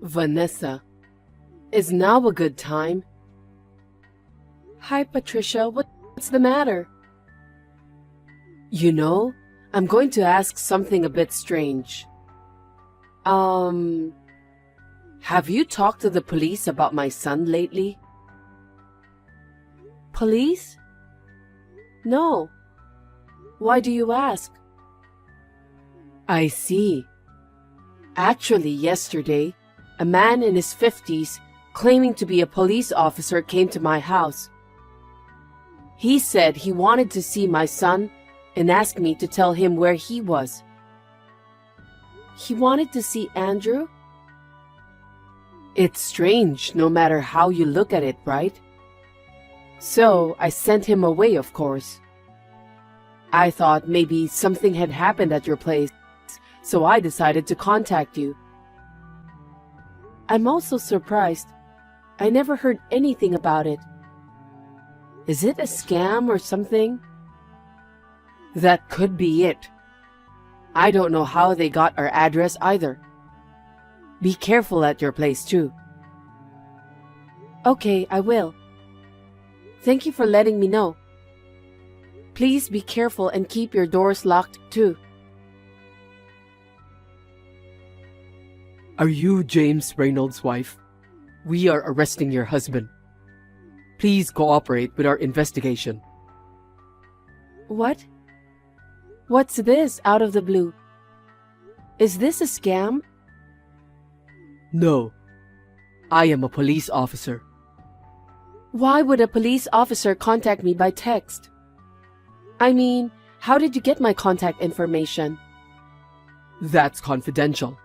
Vanessa, is now a good time? Hi, Patricia. What's the matter? You know, I'm going to ask something a bit strange. Have you talked to the police about my son lately? Police? No. Why do you ask? I see. Actually, yesterday, a man in his 50s claiming to be a police officer came to my house. He said he wanted to see my son and asked me to tell him where he was. He wanted to see Andrew? It's strange no matter how you look at it, right? So I sent him away, of course. I thought maybe something had happened at your place, so I decided to contact you. I'm also surprised. I never heard anything about it. Is it a scam or something? That could be it. I don't know how they got our address either. Be careful at your place too. Okay, I will. Thank you for letting me know. Please be careful and keep your doors locked too. Are you James Reynolds' wife? We are arresting your husband. Please cooperate with our investigation. What? What's this out of the blue? Is this a scam? No. I am a police officer. Why would a police officer contact me by text? I mean, how did you get my contact information? That's confidential.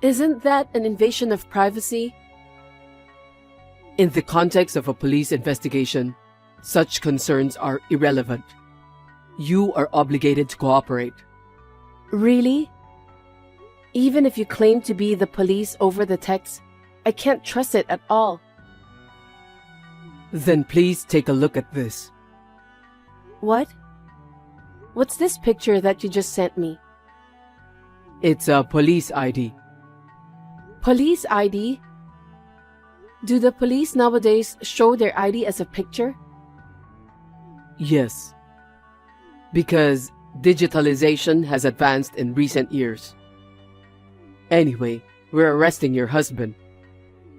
Isn't that an invasion of privacy? In the context of a police investigation, such concerns are irrelevant. You are obligated to cooperate. Really? Even if you claim to be the police over the text, I can't trust it at all. Then please take a look at this. What? What's this picture that you just sent me? It's a police ID. Police ID? Do the police nowadays show their ID as a picture? Yes. Because digitalization has advanced in recent years. Anyway, we're arresting your husband.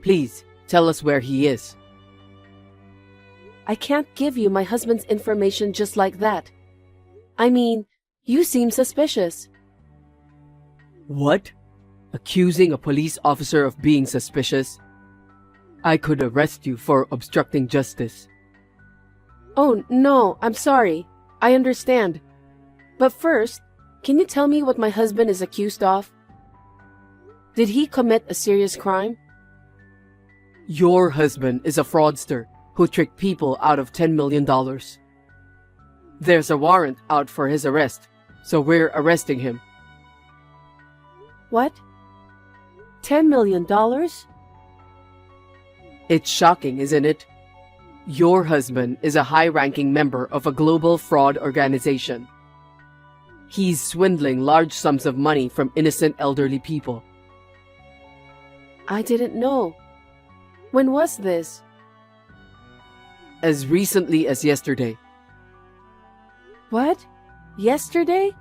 Please, tell us where he is. I can't give you my husband's information just like that. I mean, you seem suspicious. What? Accusing a police officer of being suspicious? I could arrest you for obstructing justice. Oh, no, I'm sorry. I understand. But first, can you tell me what my husband is accused of? Did he commit a serious crime? Your husband is a fraudster who tricked people out of $10 million. There's a warrant out for his arrest, so we're arresting him. What? $10 million? It's shocking, isn't it? Your husband is a high-ranking member of a global fraud organization. He's swindling large sums of money from innocent elderly people. I didn't know. When was this? As recently as yesterday. What? Yesterday?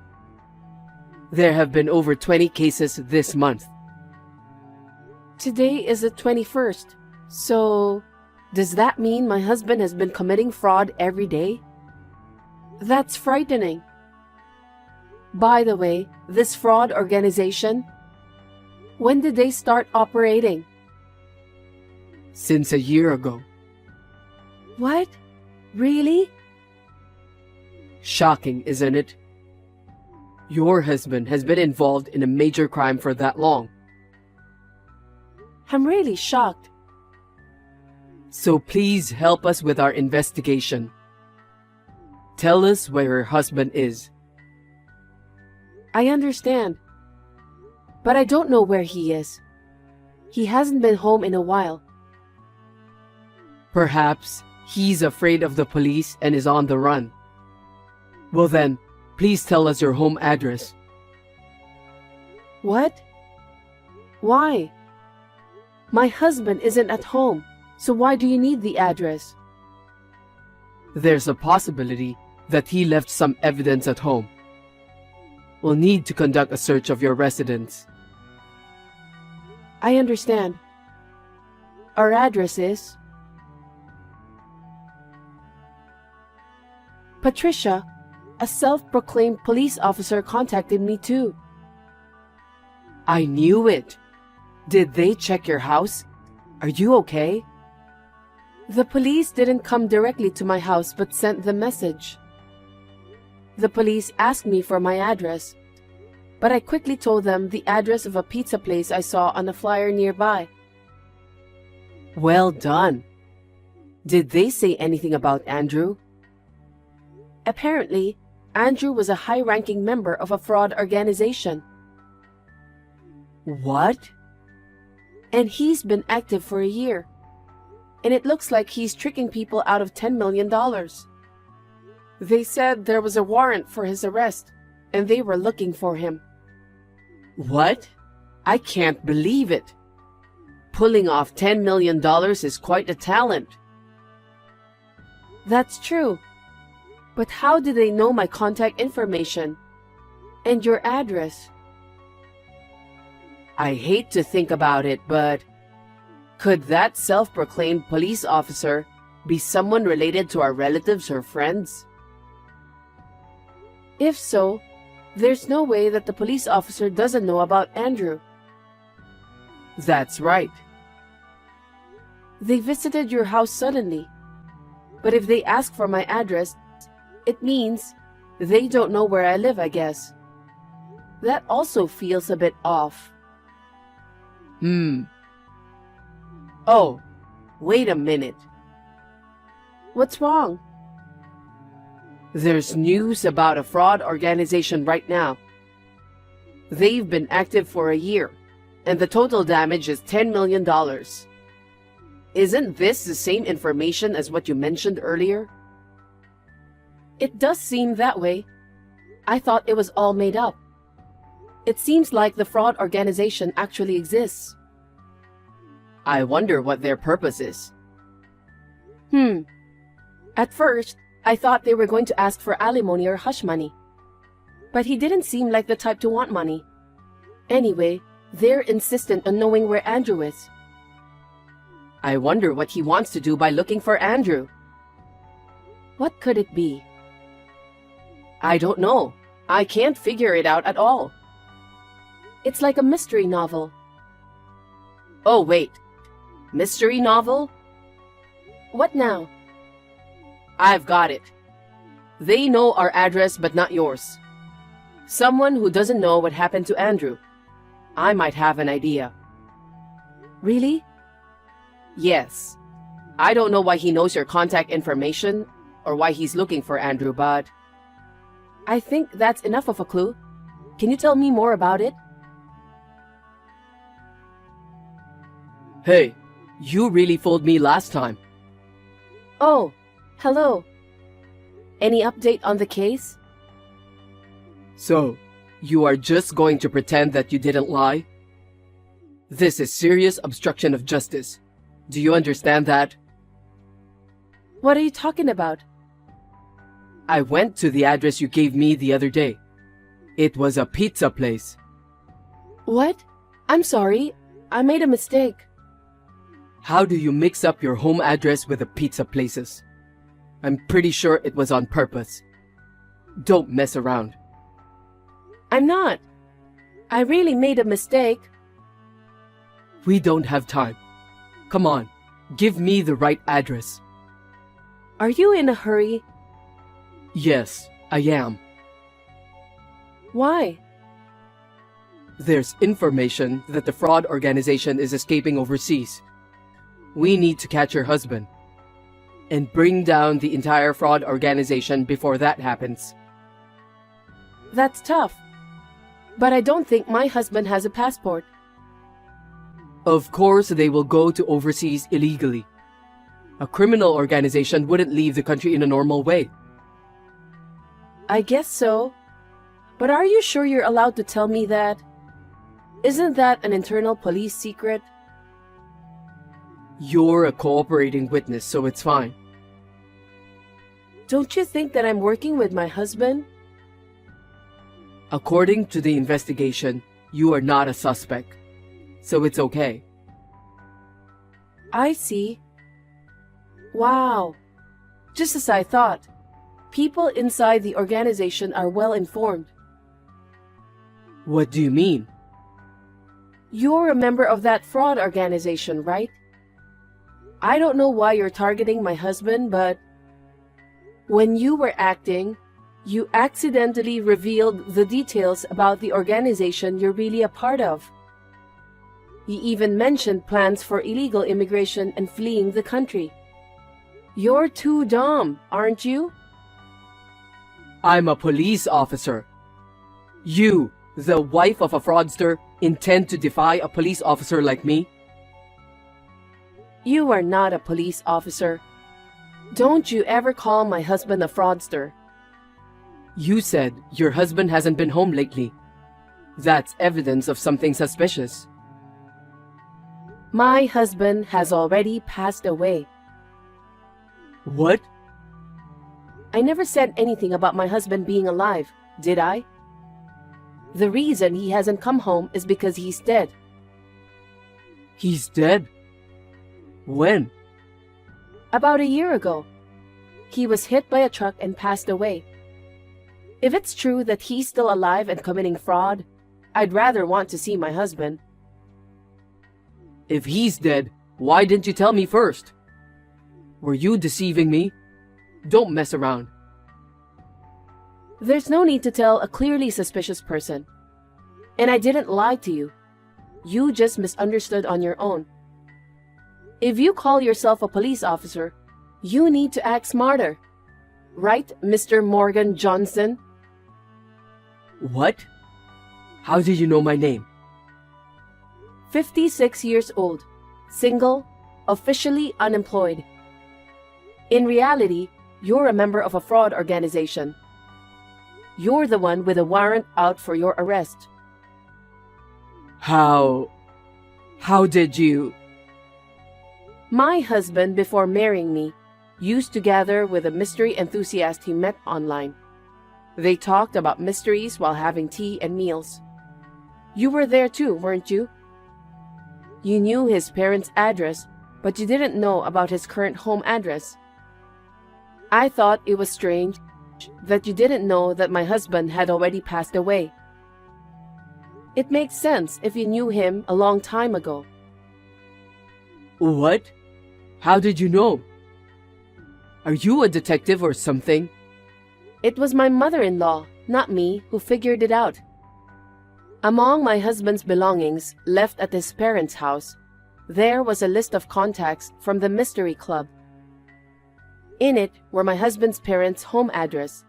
There have been over 20 cases this month. Today is the 21st. So, does that mean my husband has been committing fraud every day? That's frightening. By the way, this fraud organization, when did they start operating? Since a year ago. What? Really? Shocking, isn't it? Your husband has been involved in a major crime for that long. I'm really shocked. So please help us with our investigation. Tell us where your husband is. I understand. But I don't know where he is. He hasn't been home in a while. Perhaps he's afraid of the police and is on the run. Well then, please tell us your home address. What? Why? My husband isn't at home, so why do you need the address? There's a possibility that he left some evidence at home. We'll need to conduct a search of your residence. I understand. Our address is... Patricia, a self-proclaimed police officer, contacted me too. I knew it. Did they check your house? Are you okay? The police didn't come directly to my house but sent the message. The police asked me for my address, but I quickly told them the address of a pizza place I saw on a flyer nearby. Well done. Did they say anything about Andrew? Apparently, Andrew was a high-ranking member of a fraud organization. What? And he's been active for a year. And it looks like he's tricking people out of $10 million. They said there was a warrant for his arrest, and they were looking for him. What? I can't believe it. Pulling off $10 million is quite a talent. That's true. But how did they know my contact information? And your address? I hate to think about it, but could that self-proclaimed police officer be someone related to our relatives or friends? If so, there's no way that the police officer doesn't know about Andrew. That's right. They visited your house suddenly. But if they ask for my address, it means they don't know where I live, I guess. That also feels a bit off. Oh, wait a minute. What's wrong? There's news about a fraud organization right now. They've been active for a year, and the total damage is $10 million. Isn't this the same information as what you mentioned earlier? It does seem that way. I thought it was all made up. It seems like the fraud organization actually exists. I wonder what their purpose is. At first, I thought they were going to ask for alimony or hush money. But he didn't seem like the type to want money. Anyway, they're insistent on knowing where Andrew is. I wonder what he wants to do by looking for Andrew. What could it be? I don't know. I can't figure it out at all. It's like a mystery novel. Oh, wait. Mystery novel? What now? I've got it. They know our address but not yours. Someone who doesn't know what happened to Andrew. I might have an idea. Really? Yes. I don't know why he knows your contact information or why he's looking for Andrew, but... I think that's enough of a clue. Can you tell me more about it? Hey, you really fooled me last time. Oh, hello. Any update on the case? So, you are just going to pretend that you didn't lie? This is serious obstruction of justice. Do you understand that? What are you talking about? I went to the address you gave me the other day. It was a pizza place. What? I'm sorry. I made a mistake. How do you mix up your home address with the pizza places? I'm pretty sure it was on purpose. Don't mess around. I'm not. I really made a mistake. We don't have time. Come on, give me the right address. Are you in a hurry? Yes, I am. Why? There's information that the fraud organization is escaping overseas. We need to catch your husband and bring down the entire fraud organization before that happens. That's tough. But I don't think my husband has a passport. Of course, they will go to overseas illegally. A criminal organization wouldn't leave the country in a normal way. I guess so. But are you sure you're allowed to tell me that? Isn't that an internal police secret? You're a cooperating witness, so it's fine. Don't you think that I'm working with my husband? According to the investigation, you are not a suspect, so it's okay. I see. Wow. Just as I thought. People inside the organization are well informed. What do you mean? You're a member of that fraud organization, right? I don't know why you're targeting my husband, but when you were acting, you accidentally revealed the details about the organization you're really a part of. You even mentioned plans for illegal immigration and fleeing the country. You're too dumb, aren't you? I'm a police officer. You, the wife of a fraudster, intend to defy a police officer like me? You are not a police officer. Don't you ever call my husband a fraudster. You said your husband hasn't been home lately. That's evidence of something suspicious. My husband has already passed away. What? I never said anything about my husband being alive, did I? The reason he hasn't come home is because he's dead. He's dead? When? About a year ago. He was hit by a truck and passed away. If it's true that he's still alive and committing fraud, I'd rather want to see my husband. If he's dead, why didn't you tell me first? Were you deceiving me? Don't mess around. There's no need to tell a clearly suspicious person. And I didn't lie to you. You just misunderstood on your own. If you call yourself a police officer, you need to act smarter. Right, Mr. Morgan Johnson? What? How did you know my name? 56 years old, single, officially unemployed. In reality, you're a member of a fraud organization. You're the one with a warrant out for your arrest. How did you? My husband, before marrying me, used to gather with a mystery enthusiast he met online. They talked about mysteries while having tea and meals. You were there too, weren't you? You knew his parents' address, but you didn't know about his current home address. I thought it was strange that you didn't know that my husband had already passed away. It makes sense if you knew him a long time ago. What? How did you know? Are you a detective or something? It was my mother-in-law, not me, who figured it out. Among my husband's belongings left at his parents' house, there was a list of contacts from the Mystery Club. In it were my husband's parents' home address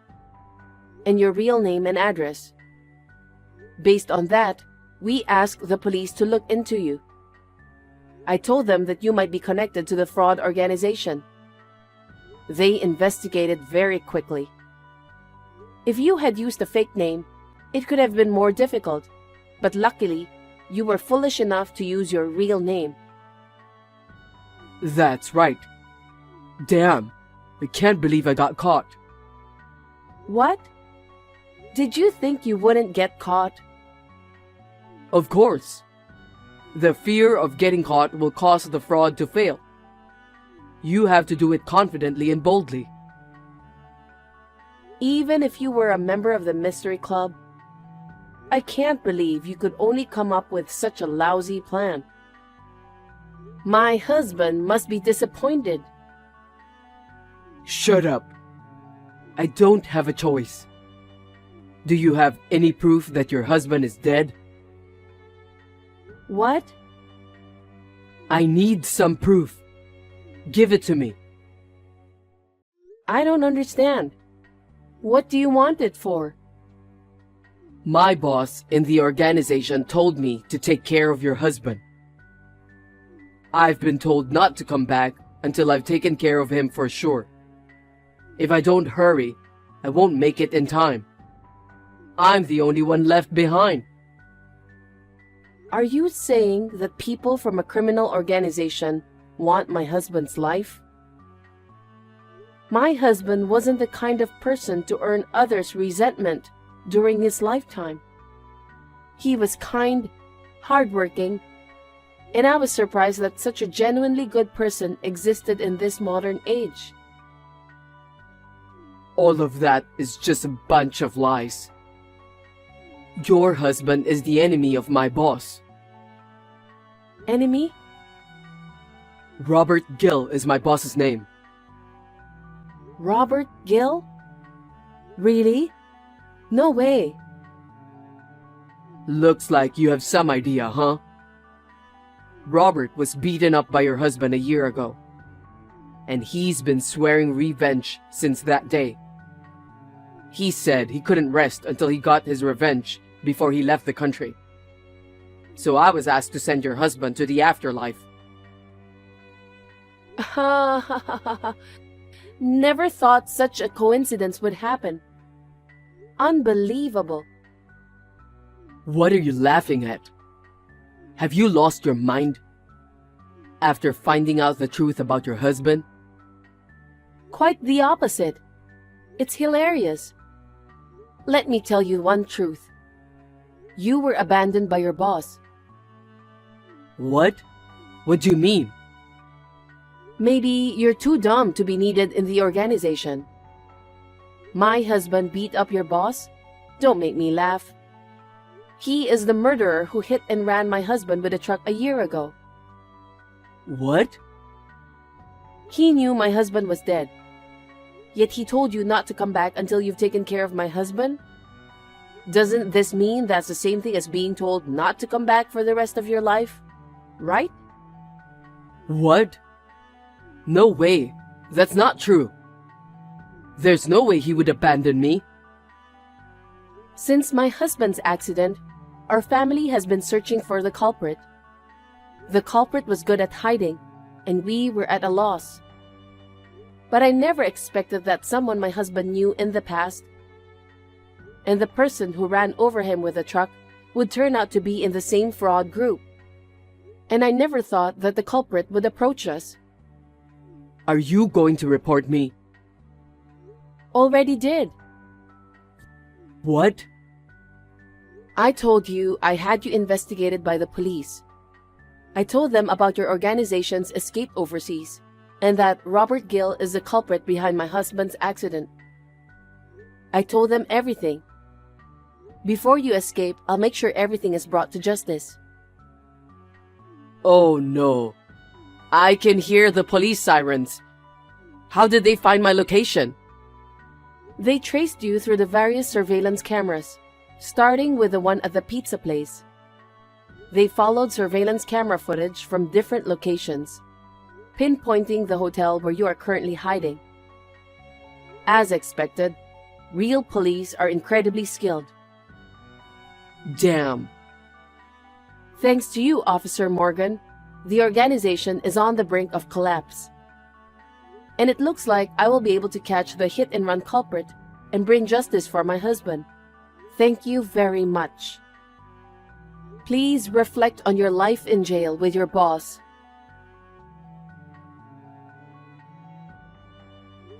and your real name and address. Based on that, we asked the police to look into you. I told them that you might be connected to the fraud organization. They investigated very quickly. If you had used a fake name, it could have been more difficult, but luckily, you were foolish enough to use your real name. That's right. Damn, I can't believe I got caught. What? Did you think you wouldn't get caught? Of course. The fear of getting caught will cause the fraud to fail. You have to do it confidently and boldly. Even if you were a member of the Mystery Club, I can't believe you could only come up with such a lousy plan. My husband must be disappointed. Shut up. I don't have a choice. Do you have any proof that your husband is dead? What? I need some proof. Give it to me. I don't understand. What do you want it for? My boss in the organization told me to take care of your husband. I've been told not to come back until I've taken care of him for sure. If I don't hurry, I won't make it in time. I'm the only one left behind. Are you saying that people from a criminal organization want my husband's life? My husband wasn't the kind of person to earn others' resentment during his lifetime. He was kind, hardworking, and I was surprised that such a genuinely good person existed in this modern age. All of that is just a bunch of lies. Your husband is the enemy of my boss. Enemy? Robert Gill is my boss's name. Robert Gill? Really? No way. Looks like you have some idea, huh? Robert was beaten up by your husband a year ago, and he's been swearing revenge since that day. He said he couldn't rest until he got his revenge before he left the country. So I was asked to send your husband to the afterlife. Never thought such a coincidence would happen. Unbelievable. What are you laughing at? Have you lost your mind? After finding out the truth about your husband? Quite the opposite. It's hilarious. Let me tell you one truth. You were abandoned by your boss. What? What do you mean? Maybe you're too dumb to be needed in the organization. My husband beat up your boss? Don't make me laugh. He is the murderer who hit and ran my husband with a truck a year ago. What? He knew my husband was dead. Yet he told you not to come back until you've taken care of my husband? Doesn't this mean that's the same thing as being told not to come back for the rest of your life? Right? What? No way. That's not true. There's no way he would abandon me. Since my husband's accident, our family has been searching for the culprit. The culprit was good at hiding, and we were at a loss. But I never expected that someone my husband knew in the past, and the person who ran over him with a truck, would turn out to be in the same fraud group. And I never thought that the culprit would approach us. Are you going to report me? Already did. What? I told you I had you investigated by the police. I told them about your organization's escape overseas, and that Robert Gill is the culprit behind my husband's accident. I told them everything. Before you escape, I'll make sure everything is brought to justice. Oh no. I can hear the police sirens. How did they find my location? They traced you through the various surveillance cameras, starting with the one at the pizza place. They followed surveillance camera footage from different locations, pinpointing the hotel where you are currently hiding. As expected, real police are incredibly skilled. Damn. Thanks to you, Officer Morgan, the organization is on the brink of collapse. And it looks like I will be able to catch the hit-and-run culprit and bring justice for my husband. Thank you very much. Please reflect on your life in jail with your boss.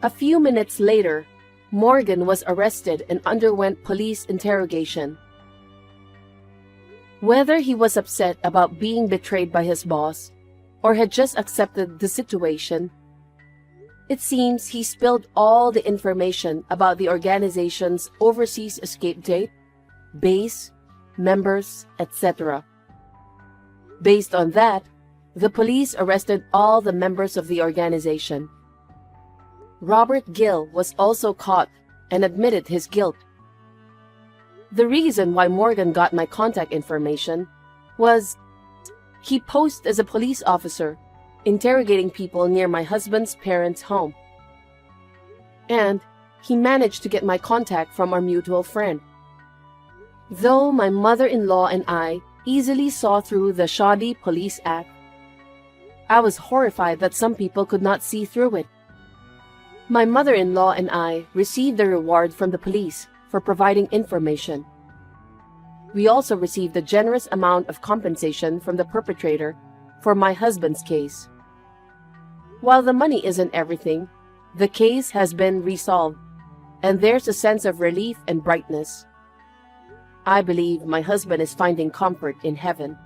A few minutes later, Morgan was arrested and underwent police interrogation. Whether he was upset about being betrayed by his boss or had just accepted the situation, it seems he spilled all the information about the organization's overseas escape date, base, members, etc. Based on that, the police arrested all the members of the organization. Robert Gill was also caught and admitted his guilt. The reason why Morgan got my contact information was he posed as a police officer interrogating people near my husband's parents' home. And he managed to get my contact from our mutual friend. Though my mother-in-law and I easily saw through the shoddy police act, I was horrified that some people could not see through it. My mother-in-law and I received a reward from the police for providing information. We also received a generous amount of compensation from the perpetrator for my husband's case. While the money isn't everything, the case has been resolved, and there's a sense of relief and brightness. I believe my husband is finding comfort in heaven.